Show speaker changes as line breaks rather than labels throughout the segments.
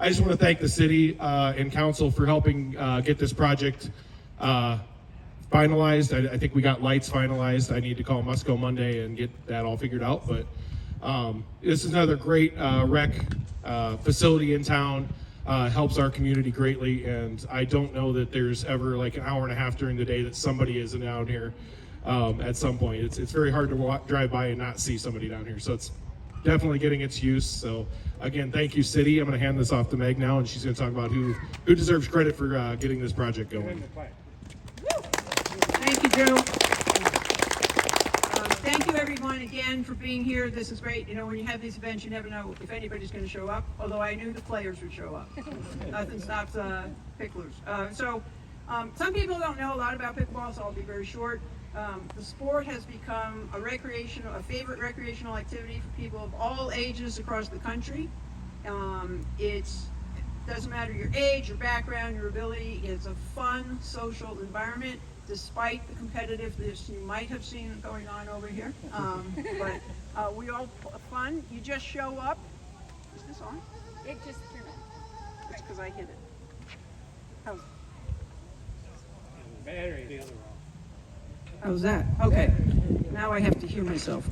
I just want to thank the city and council for helping get this project finalized. I think we got lights finalized. I need to call Musco Monday and get that all figured out. But this is another great rec facility in town. Helps our community greatly, and I don't know that there's ever like an hour and a half during the day that somebody isn't down here at some point. It's very hard to drive by and not see somebody down here, so it's definitely getting its use. So again, thank you, city. I'm going to hand this off to Meg now, and she's going to talk about who deserves credit for getting this project going.
Thank you, Joe. Thank you, everyone, again, for being here. This is great. You know, when you have these events, you never know if anybody's going to show up, although I knew the players would show up. Nothing stops picklers. Some people don't know a lot about pickleball, so I'll be very short. The sport has become a favorite recreational activity for people of all ages across the country. It doesn't matter your age, your background, your ability. It's a fun, social environment, despite the competitiveness you might have seen going on over here. But we all fun. You just show up. Is this on?
It just turned on.
It's because I hit it. How's
Battery the other one.
How's that? Okay, now I have to hear myself.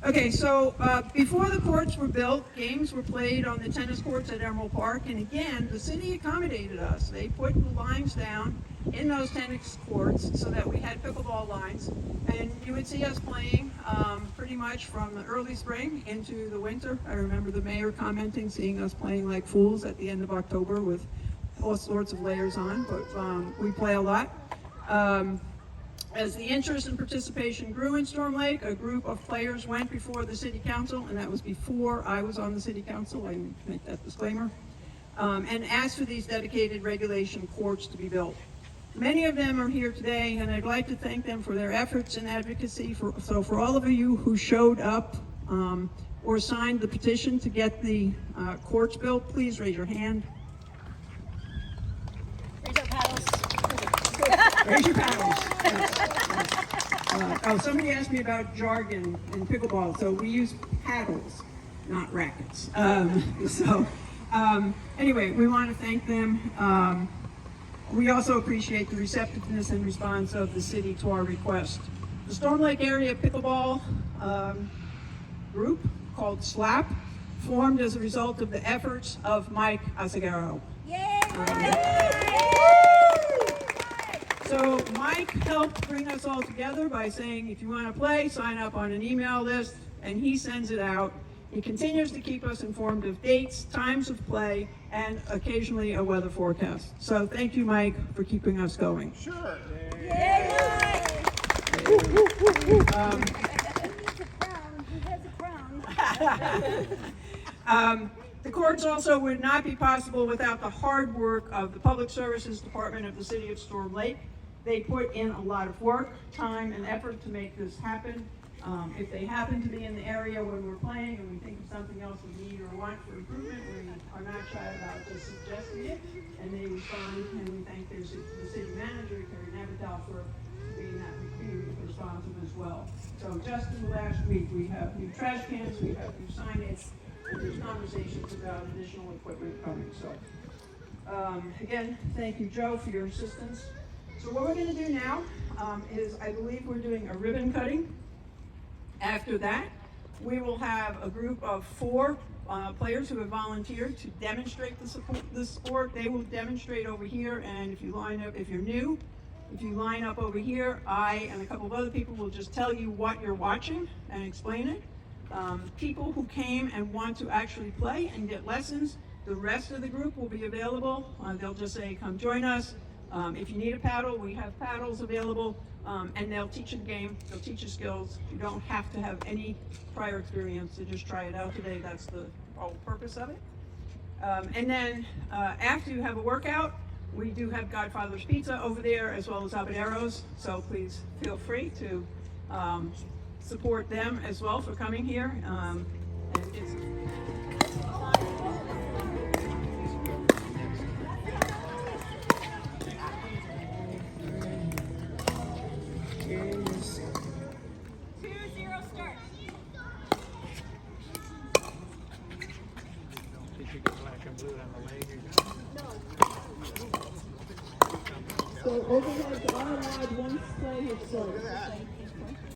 Okay, so before the courts were built, games were played on the tennis courts at Emerald Park, and again, the city accommodated us. They put the lines down in those tennis courts so that we had pickleball lines, and you would see us playing pretty much from the early spring into the winter. I remember the mayor commenting, seeing us playing like fools at the end of October with all sorts of layers on, but we play a lot. As the interest and participation grew in Storm Lake, a group of players went before the city council, and that was before I was on the city council, I make that disclaimer, and asked for these dedicated regulation courts to be built. Many of them are here today, and I'd like to thank them for their efforts and advocacy. So for all of you who showed up or signed the petition to get the courts built, please raise your hand.
Raise our paddles.
Raise your paddles. Somebody asked me about jargon in pickleball. So we use paddles, not rackets. Anyway, we want to thank them. We also appreciate the receptiveness and response of the city to our request. The Storm Lake Area Pickleball group, called SLAP, formed as a result of the efforts of Mike Asagaro.
Yay!
So Mike helped bring us all together by saying, if you want to play, sign up on an email list, and he sends it out. He continues to keep us informed of dates, times of play, and occasionally a weather forecast. So thank you, Mike, for keeping us going.
Sure.
Yay!
Um,
He has a crown.
The courts also would not be possible without the hard work of the Public Services Department of the City of Storm Lake. They put in a lot of work, time, and effort to make this happen. If they happen to be in the area when we're playing and we think of something else we need or want for improvement, we are not shy about just suggesting it, and they respond, and we thank the city manager, Carrie Navatel, for being responsive as well. So just in the last week, we have new trash cans, we have new signage, and there's conversations about additional equipment coming. So again, thank you, Joe, for your assistance. So what we're going to do now is, I believe we're doing a ribbon cutting. After that, we will have a group of 4 players who have volunteered to demonstrate the sport. They will demonstrate over here, and if you line up, if you're new, if you line up over here, I and a couple of other people will just tell you what you're watching and explain it. People who came and want to actually play and get lessons, the rest of the group will be available. They'll just say, come join us. If you need a paddle, we have paddles available, and they'll teach you the game, they'll teach you skills. You don't have to have any prior experience to just try it out today. That's the whole purpose of it. And then after you have a workout, we do have Godfather's Pizza over there, as well as habaneros, so please feel free to support them as well for coming here.
Did you get black and blue on the
So overhead to our wide once play has started.